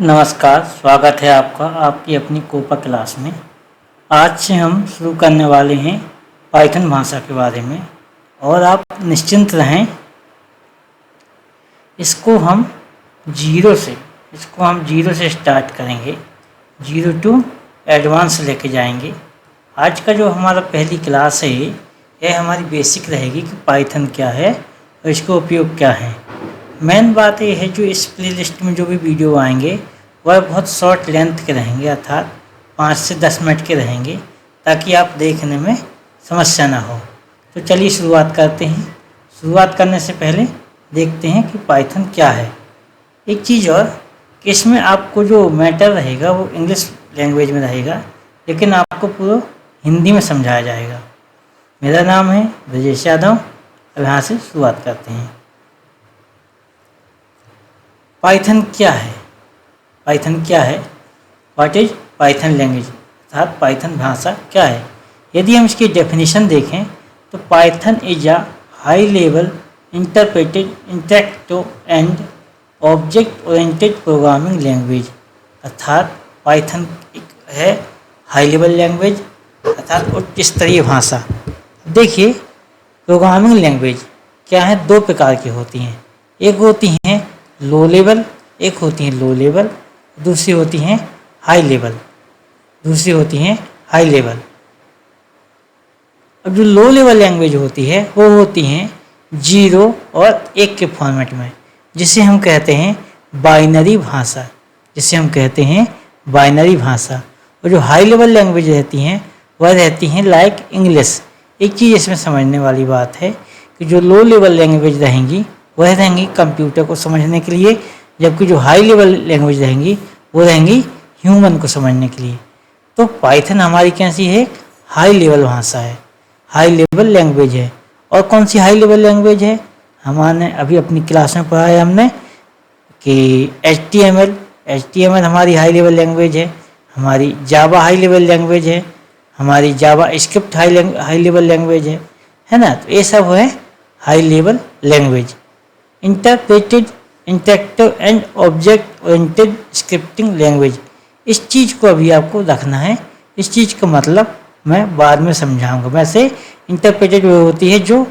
नमस्कार, स्वागत है आपका आपकी अपनी कोपा क्लास में। आज से हम शुरू करने वाले हैं पाइथन भाषा के बारे में और आप निश्चिंत रहें। इसको हम जीरो से स्टार्ट करेंगे, जीरो टू एडवांस लेके जाएंगे। आज का जो हमारा पहली क्लास है यह हमारी बेसिक रहेगी कि पाइथन क्या है और इसका उपयोग क्या है। मेन बात यह है जो इस प्लेलिस्ट में जो भी वीडियो आएंगे वह बहुत शॉर्ट लेंथ के रहेंगे, अर्थात 5 से 10 मिनट के रहेंगे ताकि आप देखने में समस्या ना हो। तो चलिए शुरुआत करते हैं। शुरुआत करने से पहले देखते हैं कि पाइथन क्या है। एक चीज़ और कि इसमें आपको जो मैटर रहेगा वो इंग्लिश लैंग्वेज में रहेगा, लेकिन आपको पूरा हिंदी में समझाया जाएगा। मेरा नाम है ब्रजेश यादव। अब यहाँ से शुरुआत करते हैं। पाइथन क्या है? पाइथन क्या है? व्हाट इज पाइथन लैंग्वेज, अर्थात पाइथन भाषा क्या है? यदि हम इसकी डेफिनेशन देखें तो Python is a high level interpreted interactive and object oriented programming language, अर्थात पाइथन है हाई लेवल लैंग्वेज अर्थात उच्च स्तरीय भाषा। देखिए, प्रोग्रामिंग लैंग्वेज क्या है, दो प्रकार की होती हैं। एक होती हैं लो लेवल, एक होती हैं लो लेवल, दूसरी होती हैं हाई लेवल, अब जो लो लेवल लैंग्वेज होती है वो होती हैं 0 और 1 के फॉर्मेट में, जिसे हम कहते हैं बाइनरी भाषा, और जो हाई लेवल लैंग्वेज रहती हैं वह रहती हैं लाइक इंग्लिश। एक चीज़ इसमें समझने वाली बात है कि जो लो लेवल लैंग्वेज रहेंगी वह रहेंगी कंप्यूटर को समझने के लिए, जबकि जो हाई लेवल लैंग्वेज रहेंगी वो रहेंगी ह्यूमन को समझने के लिए। तो पाइथन हमारी कैसी है? हाई लेवल भाषा है, हाई लेवल लैंग्वेज है। और कौन सी हाई लेवल लैंग्वेज है? हमारे अभी अपनी क्लास में पढ़ा है हमने कि HTML हमारी हाई लेवल लैंग्वेज है, हमारी जावा हाई लेवल लैंग्वेज है, हमारी जावा स्क्रिप्ट हाई लेवल लैंग्वेज है ना। तो ये सब है high level language. Interpreted interactive and object oriented scripting language, इस चीज़ को अभी आपको रखना है। इस चीज़ का मतलब मैं बाद में समझाऊंगा। वैसे इंटरप्रेटेड वो होती है जो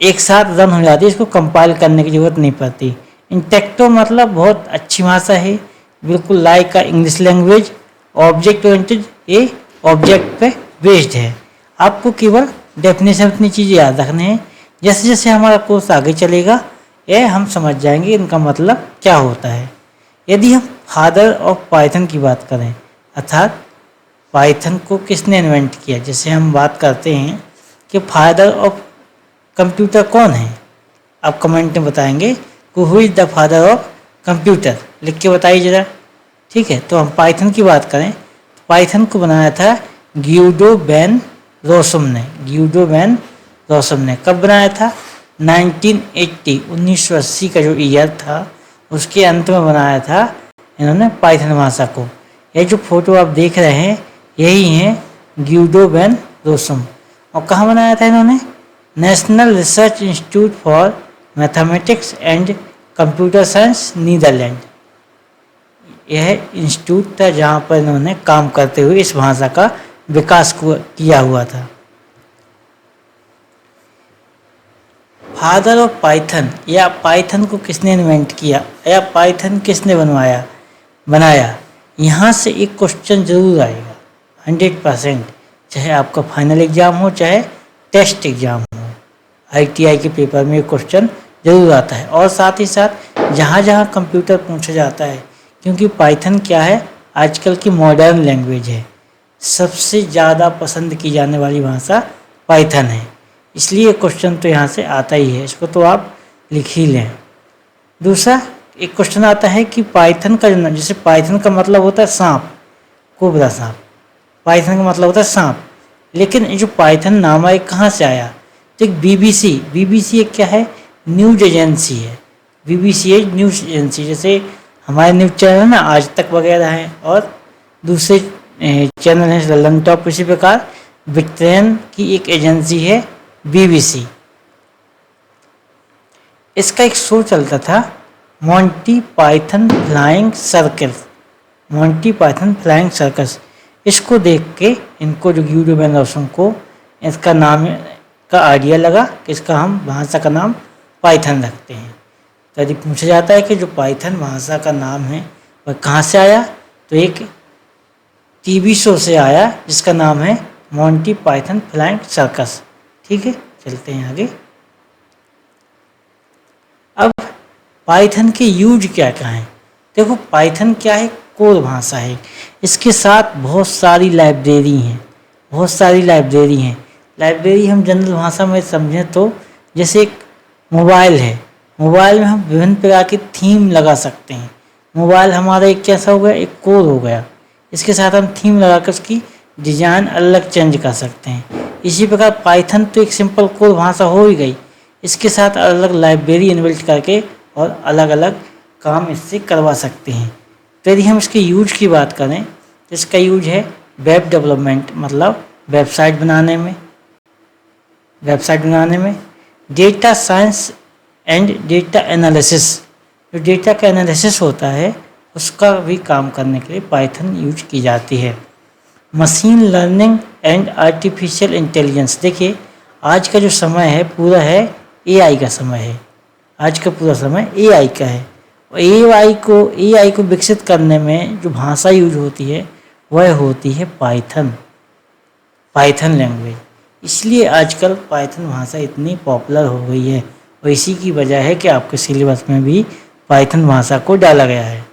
एक साथ रन हो जाती है, इसको कंपाइल करने की ज़रूरत नहीं पड़ती। इंटरैक्टिव मतलब बहुत अच्छी भाषा है, बिल्कुल लाइक का इंग्लिश लैंग्वेज। ऑब्जेक्ट ओरिएंटेड ये ऑब्जेक्ट पे बेस्ड है। आपको केवल डेफिनेशन इतनी चीज़ें याद रखने हैं। जैसे जैसे हमारा कोर्स आगे चलेगा ये हम समझ जाएंगे इनका मतलब क्या होता है। यदि हम फादर ऑफ पाइथन की बात करें, अर्थात पाइथन को किसने इन्वेंट किया, जैसे हम बात करते हैं कि फादर ऑफ कंप्यूटर कौन है, आप कमेंट में बताएंगे कि who is the father of computer, लिख के बताइए ज़रा। ठीक है, तो हम पाइथन की बात करें तो पाइथन को बनाया था ग्यूडो बेन रोसम ने। कब बनाया था? 1980 का जो ईयर था उसके अंत में बनाया था इन्होंने पाइथन भाषा को। ये जो फोटो आप देख रहे हैं यही हैं ग्यूडो बेन रोसम। और कहाँ बनाया था इन्होंने? National research institute for mathematics and computer science, Netherlands. यह इंस्टीट्यूट था जहाँ पर इन्होंने काम करते हुए इस भाषा का विकास किया हुआ था। फादर ऑफ पाइथन, या पाइथन को किसने इन्वेंट किया या पाइथन किसने बनाया, यहाँ से एक क्वेश्चन जरूर आएगा 100%, चाहे आपका फाइनल एग्जाम हो चाहे टेस्ट एग्जाम हो। ITI के पेपर में क्वेश्चन जरूर आता है। और साथ ही साथ जहाँ जहाँ कंप्यूटर पूछा जाता है, क्योंकि पाइथन क्या है, आजकल की मॉडर्न लैंग्वेज है, सबसे ज़्यादा पसंद की जाने वाली भाषा पाइथन है, इसलिए क्वेश्चन तो यहाँ से आता ही है, इसको तो आप लिख ही लें। दूसरा एक क्वेश्चन आता है कि पाइथन का जो, जैसे पाइथन का मतलब होता है सांप, कोबरा सांप, पाइथन का मतलब होता है सांप, लेकिन ये जो पाइथन नाम है कहाँ से आया? तो एक BBC एक क्या है? न्यूज एजेंसी है। BBC एक न्यूज एजेंसी, जैसे हमारे न्यूज चैनल ना आज तक वगैरह हैं और दूसरे चैनल हैं ललन टॉप, इसी प्रकार ब्रिटेन की एक एजेंसी है BBC। इसका एक शो चलता था Monty Python flying circus, Monty Python flying circus. इसको देख के इनको जो यूट्यूब मेंबर्स को इसका नाम का आइडिया लगा कि इसका हम भाषा का नाम पाइथन रखते हैं। तो यदि पूछा जाता है कि जो पाइथन भाषा का नाम है वह कहाँ से आया, तो एक टीवी शो से आया जिसका नाम है मोंटी पाइथन फ्लाइंग सर्कस। ठीक है, चलते हैं आगे। अब पाइथन के यूज क्या क्या हैं। देखो पाइथन क्या है, कोर भाषा है। इसके साथ बहुत सारी लाइब्रेरी हैं, बहुत सारी लाइब्रेरी हैं। लाइब्रेरी हम जनरल भाषा में समझें तो जैसे एक मोबाइल है, मोबाइल में हम विभिन्न प्रकार की थीम लगा सकते हैं। मोबाइल हमारा एक कैसा हो गया, एक कोर हो गया। इसके साथ हम थीम लगाकर उसकी डिजाइन अलग चेंज कर सकते हैं। इसी प्रकार पाइथन तो एक सिंपल कोर भाषा हो ही गई, इसके साथ अलग लाइब्रेरी इन्बिल्ट करके और अलग अलग काम इससे करवा सकते हैं। तो यदि हम इसके यूज की बात करें तो इसका यूज है वेब डेवलपमेंट, मतलब वेबसाइट बनाने में, data science and data analysis, जो डेटा का एनालिसिस होता है उसका भी काम करने के लिए पाइथन यूज की जाती है। Machine learning and artificial intelligence, देखिए आज का जो समय है पूरा है एआई का समय है, आज का पूरा समय एआई का है। और एआई को विकसित करने में जो भाषा यूज होती है वह होती है पाइथन लैंग्वेज। इसलिए आजकल पाइथन भाषा इतनी पॉपुलर हो गई है और इसी की वजह है कि आपके सिलेबस में भी पाइथन भाषा को डाला गया है।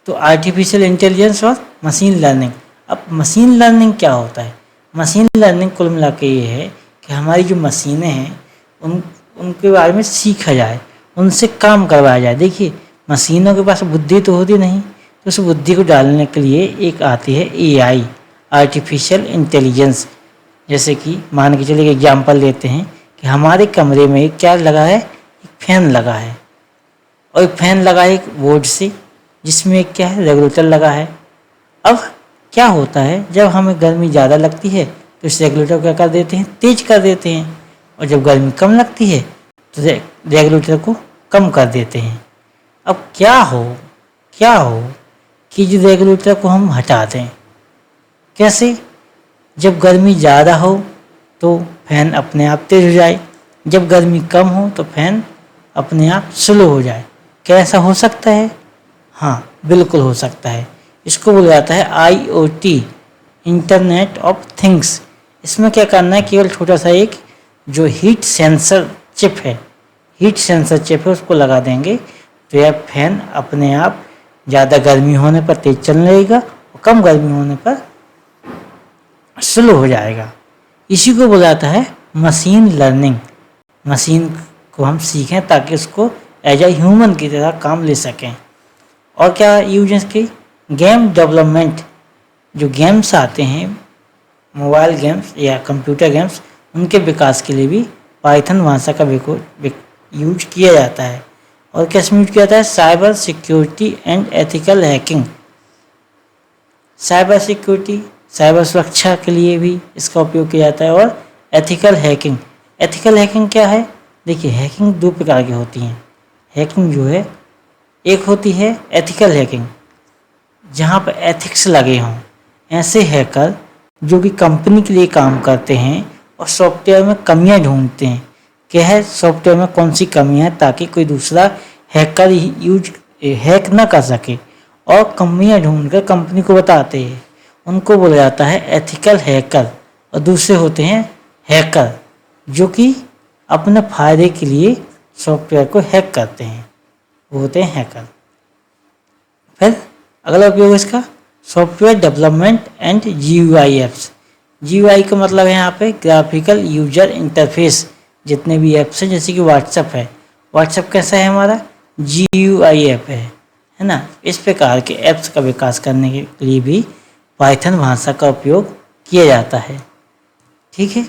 तो आर्टिफिशियल इंटेलिजेंस और मशीन लर्निंग। अब मशीन लर्निंग क्या होता है? मशीन लर्निंग कुल मिला के ये है कि हमारी जो मशीनें हैं उनके बारे में सीखा जाए, उनसे काम करवाया जाए। देखिए मशीनों के पास बुद्धि तो होती नहीं, तो उस बुद्धि को डालने के लिए एक आती है एआई, आर्टिफिशियल इंटेलिजेंस। जैसे कि मान के चलिए एग्जांपल लेते हैं कि हमारे कमरे में एक क्या लगा है, एक फैन लगा है, और एक फैन लगा है एक बोर्ड से जिसमें क्या है, रेगुलेटर लगा है। अब क्या होता है, जब हमें गर्मी ज़्यादा लगती है तो इस रेगुलेटर को क्या कर देते हैं, तेज कर देते हैं, और जब गर्मी कम लगती है तो रेगुलेटर को कम कर देते हैं। अब क्या हो कि जो रेगुलेटर को हम हटा दें, कैसे? जब गर्मी ज़्यादा हो तो फैन अपने आप तेज हो जाए, जब गर्मी कम हो तो फैन अपने आप स्लो हो जाए। कैसा हो सकता है? हाँ बिल्कुल हो सकता है। इसको बोला जाता है IoT, इंटरनेट ऑफ थिंग्स। इसमें क्या करना है, केवल छोटा सा एक जो हीट सेंसर चिप है उसको लगा देंगे तो यह फैन अपने आप ज़्यादा गर्मी होने पर तेज चलने लगेगा और कम गर्मी होने पर स्लो हो जाएगा। इसी को बोला जाता है मशीन लर्निंग। मशीन को हम सीखें ताकि उसको एज ए ह्यूमन की तरह काम ले सकें। और क्या यूजेस की, गेम डेवलपमेंट, जो गेम्स आते हैं मोबाइल गेम्स या कंप्यूटर गेम्स, उनके विकास के लिए भी पाइथन भाषा का यूज किया जाता है। और कैसे यूज किया जाता है, cyber security and ethical hacking. Cyber security, cyber सुरक्षा के लिए भी इसका उपयोग किया जाता है। और एथिकल हैकिंग क्या है? देखिए हैकिंग दो प्रकार की होती हैं। हैकिंग जो है, एक होती है एथिकल हैकिंग, जहाँ पर एथिक्स लगे हों। ऐसे हैकर जो कि कंपनी के लिए काम करते हैं और सॉफ्टवेयर में कमियां ढूंढते हैं, क्या है सॉफ्टवेयर में कौन सी कमियां है ताकि कोई दूसरा हैकर हैक ना कर सके, और कमियां ढूंढकर कंपनी को बताते हैं, उनको बोला जाता है एथिकल हैकर। और दूसरे होते हैं हैकर जो कि अपने फायदे के लिए सॉफ्टवेयर को हैक करते हैं, वो होते हैं हैकर। फिर अगला उपयोग इसका software development and GUI apps. GUI का मतलब है यहाँ पे ग्राफिकल यूजर इंटरफेस। जितने भी ऐप्स हैं, जैसे कि व्हाट्सएप है, व्हाट्सएप कैसा है हमारा, GUI ऐप है ना। इस प्रकार के ऐप्स का विकास करने के लिए भी पाइथन भाषा का उपयोग किया जाता है। ठीक है,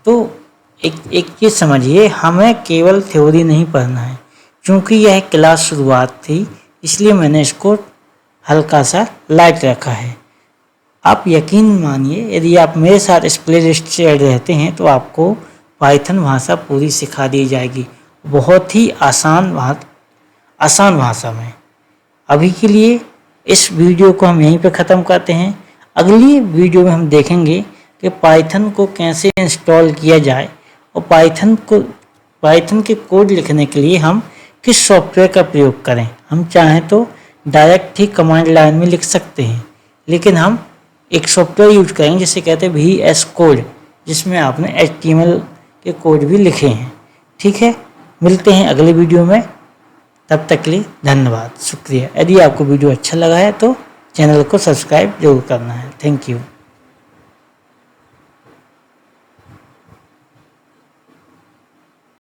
तो एक चीज़ समझिए, हमें केवल थ्योरी नहीं पढ़ना है। क्योंकि यह क्लास शुरुआत थी इसलिए मैंने इसको हल्का सा लाइट रखा है। आप यकीन मानिए, यदि आप मेरे साथ इस प्लेलिस्ट से ऐड रहते हैं तो आपको पाइथन भाषा पूरी सिखा दी जाएगी बहुत ही आसान भाषा में। अभी के लिए इस वीडियो को हम यहीं पे ख़त्म करते हैं। अगली वीडियो में हम देखेंगे कि पाइथन को कैसे इंस्टॉल किया जाए और पाइथन के कोड लिखने के लिए हम किस सॉफ्टवेयर का प्रयोग करें। हम चाहें तो डायरेक्ट ही कमांड लाइन में लिख सकते हैं, लेकिन हम एक सॉफ्टवेयर यूज करेंगे जिसे कहते हैं VS कोड, जिसमें आपने HTML के कोड भी लिखे हैं। ठीक है, मिलते हैं अगले वीडियो में। तब तक के लिए धन्यवाद, शुक्रिया। यदि आपको वीडियो अच्छा लगा है तो चैनल को सब्सक्राइब जरूर करना है। Thank you.